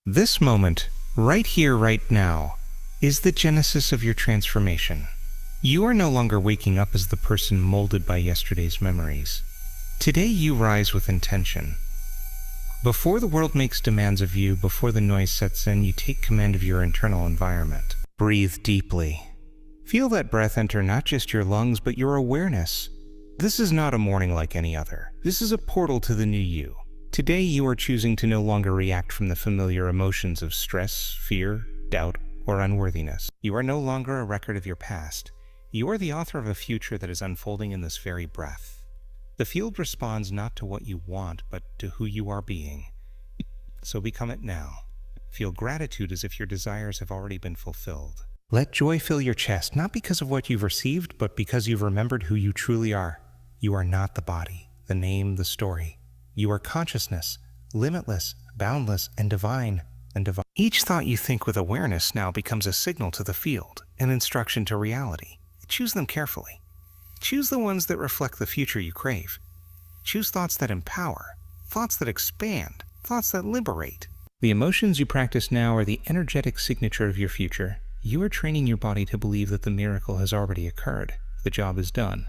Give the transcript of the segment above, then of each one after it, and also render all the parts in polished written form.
This moment, right here, right now, is the genesis of your transformation. You are no longer waking up as the person molded by yesterday's memories. Today you rise with intention. Before the world makes demands of you, before the noise sets in, you take command of your internal environment. Breathe deeply. Feel that breath enter not just your lungs, but your awareness. This is not a morning like any other. This is a portal to the new you. Today you are choosing to no longer react from the familiar emotions of stress, fear, doubt, or unworthiness. You are no longer a record of your past. You are the author of a future that is unfolding in this very breath. The field responds not to what you want, but to who you are being. So become it now. Feel gratitude as if your desires have already been fulfilled. Let joy fill your chest, not because of what you've received, but because you've remembered who you truly are. You are not the body, the name, the story. You are consciousness, limitless, boundless, and divine. Each thought you think with awareness now becomes a signal to the field, an instruction to reality. Choose them carefully. Choose the ones that reflect the future you crave. Choose thoughts that empower, thoughts that expand, thoughts that liberate. The emotions you practice now are the energetic signature of your future. You are training your body to believe that the miracle has already occurred. The job is done.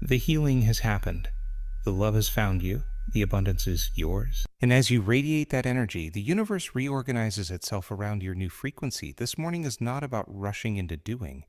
The healing has happened. The love has found you. The abundance is yours. And as you radiate that energy, the universe reorganizes itself around your new frequency. This morning is not about rushing into doing.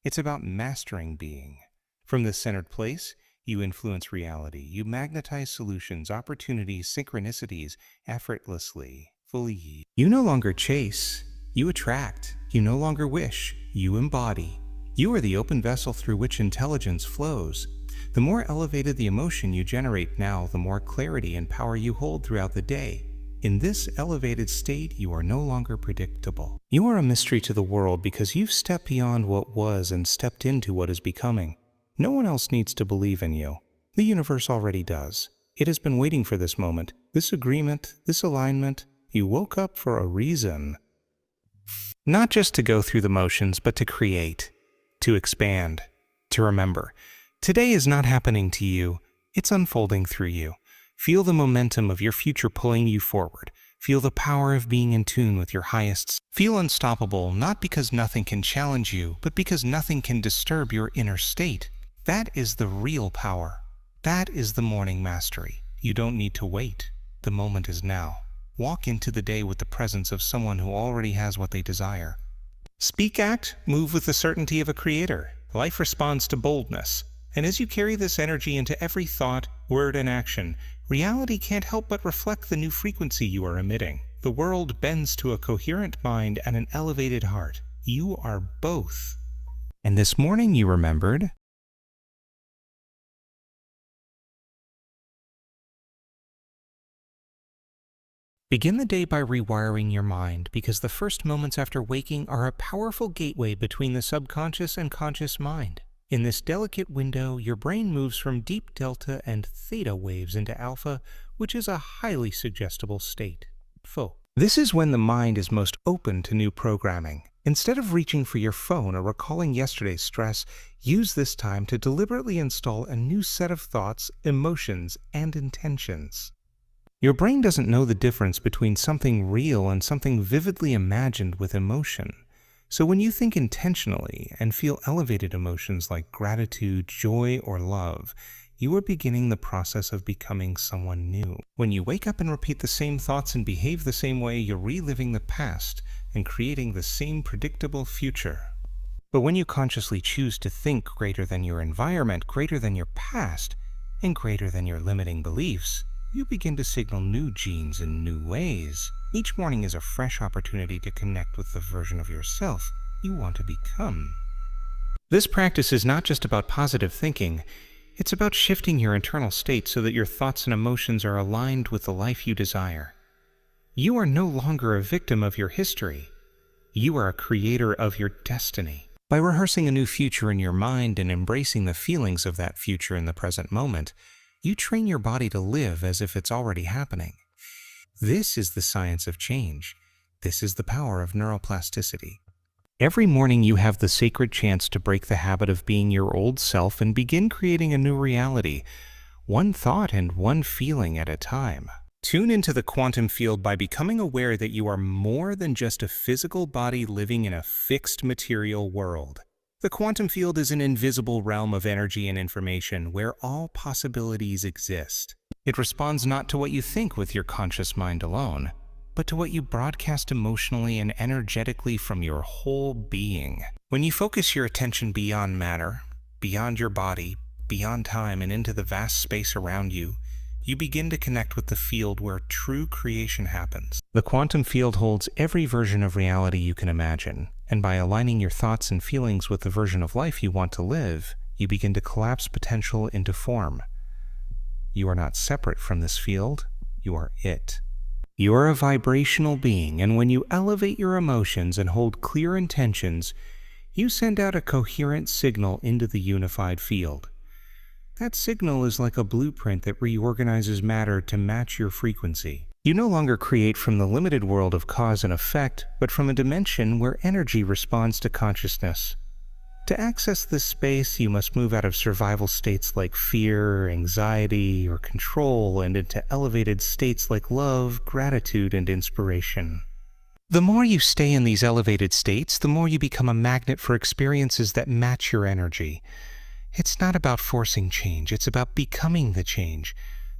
It's about mastering being. From this centered place, you influence reality. You magnetize solutions, opportunities, synchronicities, effortlessly, fully. You no longer chase. You attract. You no longer wish. You embody. You are the open vessel through which intelligence flows. The more elevated the emotion you generate now, the more clarity and power you hold throughout the day. In this elevated state, you are no longer predictable. You are a mystery to the world because you've stepped beyond what was and stepped into what is becoming. No one else needs to believe in you. The universe already does. It has been waiting for this moment, this agreement, this alignment. You woke up for a reason. Not just to go through the motions, but to create, to expand, to remember. Today is not happening to you, it's unfolding through you. Feel the momentum of your future pulling you forward. Feel the power of being in tune with your highest. Feel unstoppable, not because nothing can challenge you, but because nothing can disturb your inner state. That is the real power. That is the morning mastery. You don't need to wait. The moment is now. Walk into the day with the presence of someone who already has what they desire. Speak, act, move with the certainty of a creator. Life responds to boldness. And as you carry this energy into every thought, word, and action, reality can't help but reflect the new frequency you are emitting. The world bends to a coherent mind and an elevated heart. You are both. And this morning you remembered. Begin the day by rewiring your mind, because the first moments after waking are a powerful gateway between the subconscious and conscious mind. In this delicate window, your brain moves from deep delta and theta waves into alpha, which is a highly suggestible state. This is when the mind is most open to new programming. Instead of reaching for your phone or recalling yesterday's stress, use this time to deliberately install a new set of thoughts, emotions, and intentions. Your brain doesn't know the difference between something real and something vividly imagined with emotion. So when you think intentionally and feel elevated emotions like gratitude, joy, or love, you are beginning the process of becoming someone new. When you wake up and repeat the same thoughts and behave the same way, you're reliving the past and creating the same predictable future. But when you consciously choose to think greater than your environment, greater than your past, and greater than your limiting beliefs, you begin to signal new genes in new ways. Each morning is a fresh opportunity to connect with the version of yourself you want to become. This practice is not just about positive thinking. It's about shifting your internal state so that your thoughts and emotions are aligned with the life you desire. You are no longer a victim of your history. You are a creator of your destiny. By rehearsing a new future in your mind and embracing the feelings of that future in the present moment, you train your body to live as if it's already happening. This is the science of change. This is the power of neuroplasticity. Every morning you have the sacred chance to break the habit of being your old self and begin creating a new reality, one thought and one feeling at a time. Tune into the quantum field by becoming aware that you are more than just a physical body living in a fixed material world. The quantum field is an invisible realm of energy and information where all possibilities exist. It responds not to what you think with your conscious mind alone, but to what you broadcast emotionally and energetically from your whole being. When you focus your attention beyond matter, beyond your body, beyond time, and into the vast space around you, you begin to connect with the field where true creation happens. The quantum field holds every version of reality you can imagine, and by aligning your thoughts and feelings with the version of life you want to live, you begin to collapse potential into form. You are not separate from this field, you are it. You are a vibrational being, and when you elevate your emotions and hold clear intentions, you send out a coherent signal into the unified field. That signal is like a blueprint that reorganizes matter to match your frequency. You no longer create from the limited world of cause and effect, but from a dimension where energy responds to consciousness. To access this space, you must move out of survival states like fear, anxiety, or control, and into elevated states like love, gratitude, and inspiration. The more you stay in these elevated states, the more you become a magnet for experiences that match your energy. It's not about forcing change, it's about becoming the change.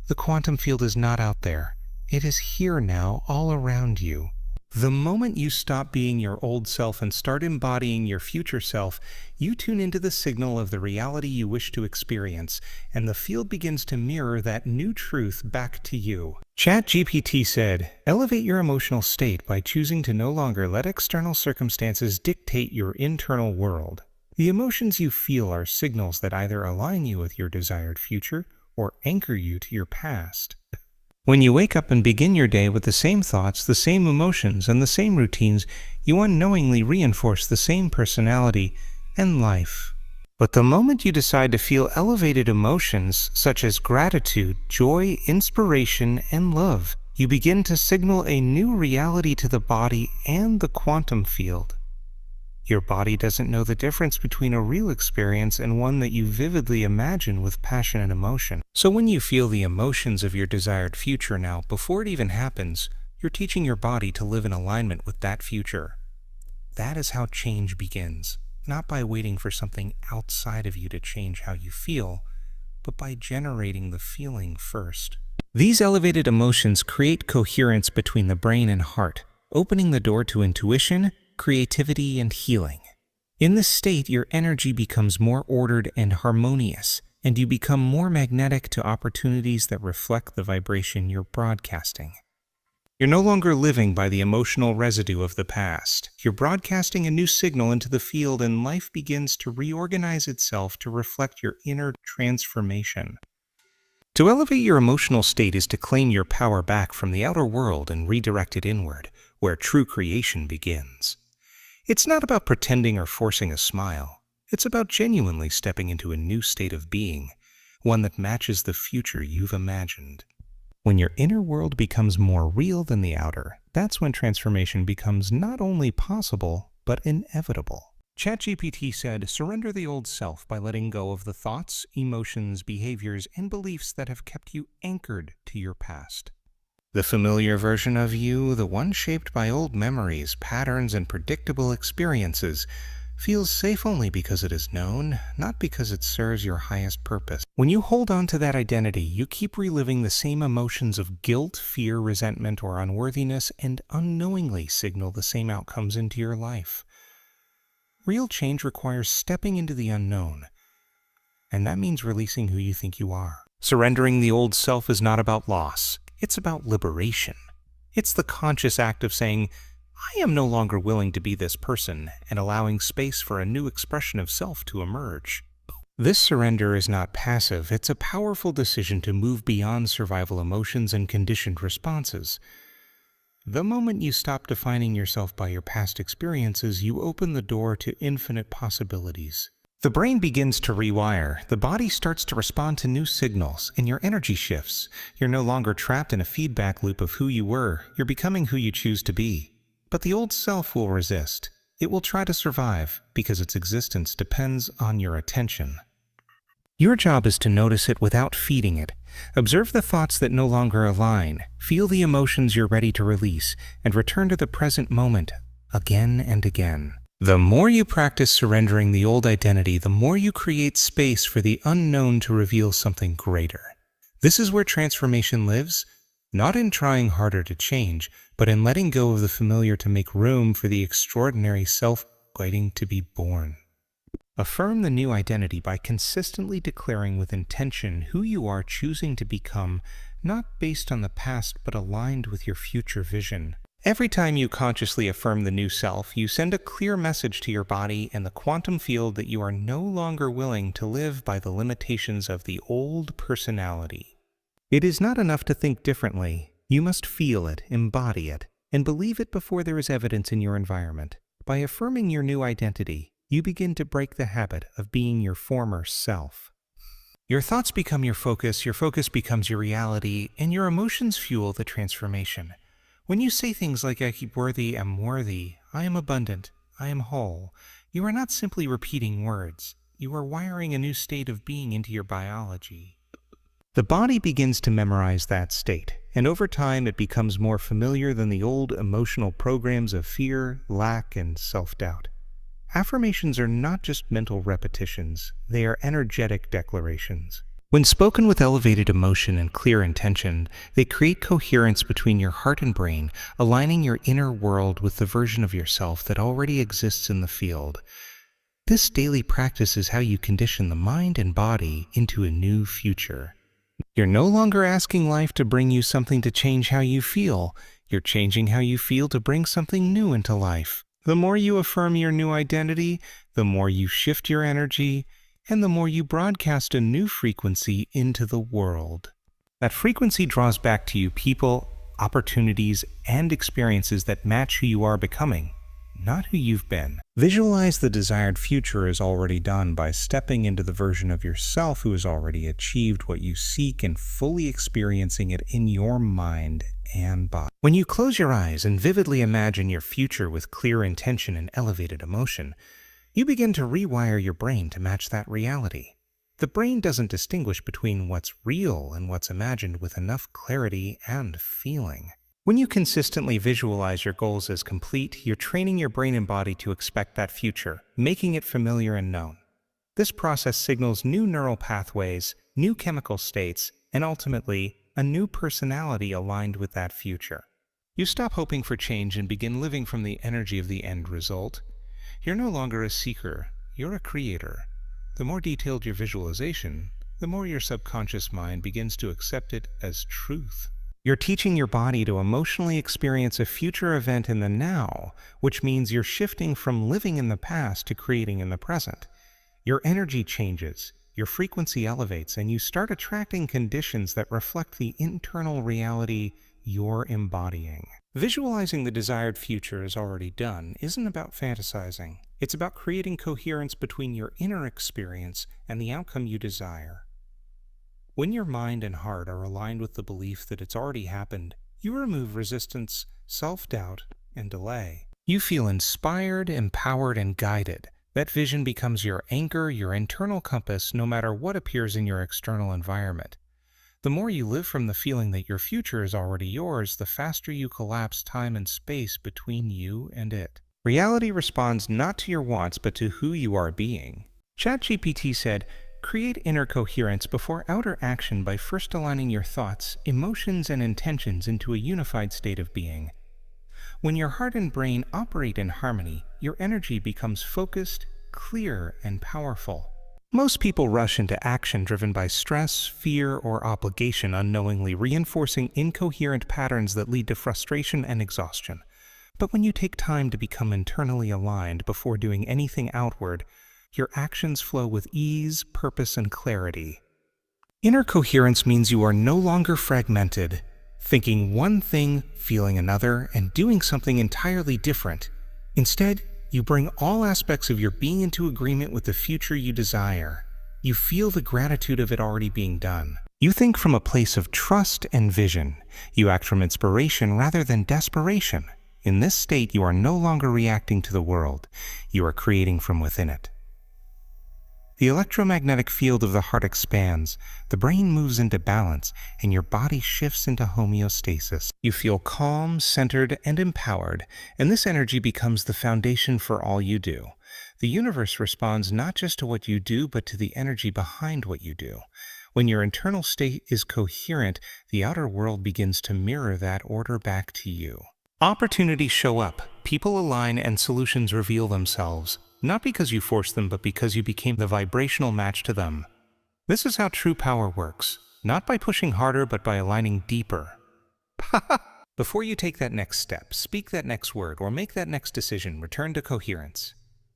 The quantum field is not out there. It is here now, all around you. The moment you stop being your old self and start embodying your future self, you tune into the signal of the reality you wish to experience, and the field begins to mirror that new truth back to you. ChatGPT said, "Elevate your emotional state by choosing to no longer let external circumstances dictate your internal world. The emotions you feel are signals that either align you with your desired future or anchor you to your past." When you wake up and begin your day with the same thoughts, the same emotions, and the same routines, you unknowingly reinforce the same personality and life. But the moment you decide to feel elevated emotions such as gratitude, joy, inspiration, and love, you begin to signal a new reality to the body and the quantum field. Your body doesn't know the difference between a real experience and one that you vividly imagine with passion and emotion. So when you feel the emotions of your desired future now, before it even happens, you're teaching your body to live in alignment with that future. That is how change begins, not by waiting for something outside of you to change how you feel, but by generating the feeling first. These elevated emotions create coherence between the brain and heart, opening the door to intuition, creativity, and healing. In this state, your energy becomes more ordered and harmonious, and you become more magnetic to opportunities that reflect the vibration you're broadcasting. You're no longer living by the emotional residue of the past. You're broadcasting a new signal into the field, and life begins to reorganize itself to reflect your inner transformation. To elevate your emotional state is to claim your power back from the outer world and redirect it inward, where true creation begins. It's not about pretending or forcing a smile. It's about genuinely stepping into a new state of being, one that matches the future you've imagined. When your inner world becomes more real than the outer, that's when transformation becomes not only possible, but inevitable. ChatGPT said, "Surrender the old self by letting go of the thoughts, emotions, behaviors, and beliefs that have kept you anchored to your past. The familiar version of you, the one shaped by old memories, patterns, and predictable experiences, feels safe only because it is known, not because it serves your highest purpose." When you hold on to that identity, you keep reliving the same emotions of guilt, fear, resentment, or unworthiness, and unknowingly signal the same outcomes into your life. Real change requires stepping into the unknown, and that means releasing who you think you are. Surrendering the old self is not about loss. It's about liberation. It's the conscious act of saying, "I am no longer willing to be this person," and allowing space for a new expression of self to emerge. This surrender is not passive. It's a powerful decision to move beyond survival emotions and conditioned responses. The moment you stop defining yourself by your past experiences, you open the door to infinite possibilities. The brain begins to rewire, the body starts to respond to new signals, and your energy shifts. You're no longer trapped in a feedback loop of who you were, you're becoming who you choose to be. But the old self will resist. It will try to survive, because its existence depends on your attention. Your job is to notice it without feeding it. Observe the thoughts that no longer align, feel the emotions you're ready to release, and return to the present moment again and again. The more you practice surrendering the old identity, the more you create space for the unknown to reveal something greater. This is where transformation lives, not in trying harder to change, but in letting go of the familiar to make room for the extraordinary self waiting to be born. Affirm the new identity by consistently declaring with intention who you are choosing to become, not based on the past but aligned with your future vision. Every time you consciously affirm the new self, you send a clear message to your body and the quantum field that you are no longer willing to live by the limitations of the old personality. It is not enough to think differently. You must feel it, embody it, and believe it before there is evidence in your environment. By affirming your new identity, you begin to break the habit of being your former self. Your thoughts become your focus becomes your reality, and your emotions fuel the transformation. When you say things like I am worthy, I am abundant, I am whole, you are not simply repeating words. You are wiring a new state of being into your biology. The body begins to memorize that state, and over time it becomes more familiar than the old emotional programs of fear, lack, and self-doubt. Affirmations are not just mental repetitions, they are energetic declarations. When spoken with elevated emotion and clear intention, they create coherence between your heart and brain, aligning your inner world with the version of yourself that already exists in the field. This daily practice is how you condition the mind and body into a new future. You're no longer asking life to bring you something to change how you feel. You're changing how you feel to bring something new into life. The more you affirm your new identity, the more you shift your energy, and the more you broadcast a new frequency into the world. That frequency draws back to you people, opportunities, and experiences that match who you are becoming, not who you've been. Visualize the desired future as already done by stepping into the version of yourself who has already achieved what you seek and fully experiencing it in your mind and body. When you close your eyes and vividly imagine your future with clear intention and elevated emotion, you begin to rewire your brain to match that reality. The brain doesn't distinguish between what's real and what's imagined with enough clarity and feeling. When you consistently visualize your goals as complete, you're training your brain and body to expect that future, making it familiar and known. This process signals new neural pathways, new chemical states, and ultimately, a new personality aligned with that future. You stop hoping for change and begin living from the energy of the end result. You're no longer a seeker, you're a creator. The more detailed your visualization, the more your subconscious mind begins to accept it as truth. You're teaching your body to emotionally experience a future event in the now, which means you're shifting from living in the past to creating in the present. Your energy changes, your frequency elevates, and you start attracting conditions that reflect the internal reality you're embodying. Visualizing the desired future as already done isn't about fantasizing. It's about creating coherence between your inner experience and the outcome you desire. When your mind and heart are aligned with the belief that it's already happened, you remove resistance, self-doubt, and delay. You feel inspired, empowered, and guided. That vision becomes your anchor, your internal compass, no matter what appears in your external environment. The more you live from the feeling that your future is already yours, the faster you collapse time and space between you and it. Reality responds not to your wants, but to who you are being. ChatGPT said, "Create inner coherence before outer action by first aligning your thoughts, emotions, and intentions into a unified state of being." When your heart and brain operate in harmony, your energy becomes focused, clear, and powerful. Most people rush into action driven by stress, fear, or obligation, unknowingly reinforcing incoherent patterns that lead to frustration and exhaustion. But when you take time to become internally aligned before doing anything outward, your actions flow with ease, purpose, and clarity. Inner coherence means you are no longer fragmented, thinking one thing, feeling another, and doing something entirely different. Instead, you bring all aspects of your being into agreement with the future you desire. You feel the gratitude of it already being done. You think from a place of trust and vision. You act from inspiration rather than desperation. In this state, you are no longer reacting to the world. You are creating from within it. The electromagnetic field of the heart expands, the brain moves into balance, and your body shifts into homeostasis. You feel calm, centered, and empowered, and this energy becomes the foundation for all you do. The universe responds not just to what you do, but to the energy behind what you do. When your internal state is coherent, the outer world begins to mirror that order back to you. Opportunities show up, people align, and solutions reveal themselves, not because you forced them, but because you became the vibrational match to them. This is how true power works, not by pushing harder, but by aligning deeper. Before you take that next step, speak that next word, or make that next decision, return to coherence.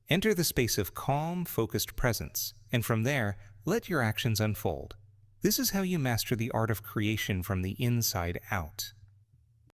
Enter the space of calm, focused presence, and from there, let your actions unfold. This is how you master the art of creation from the inside out.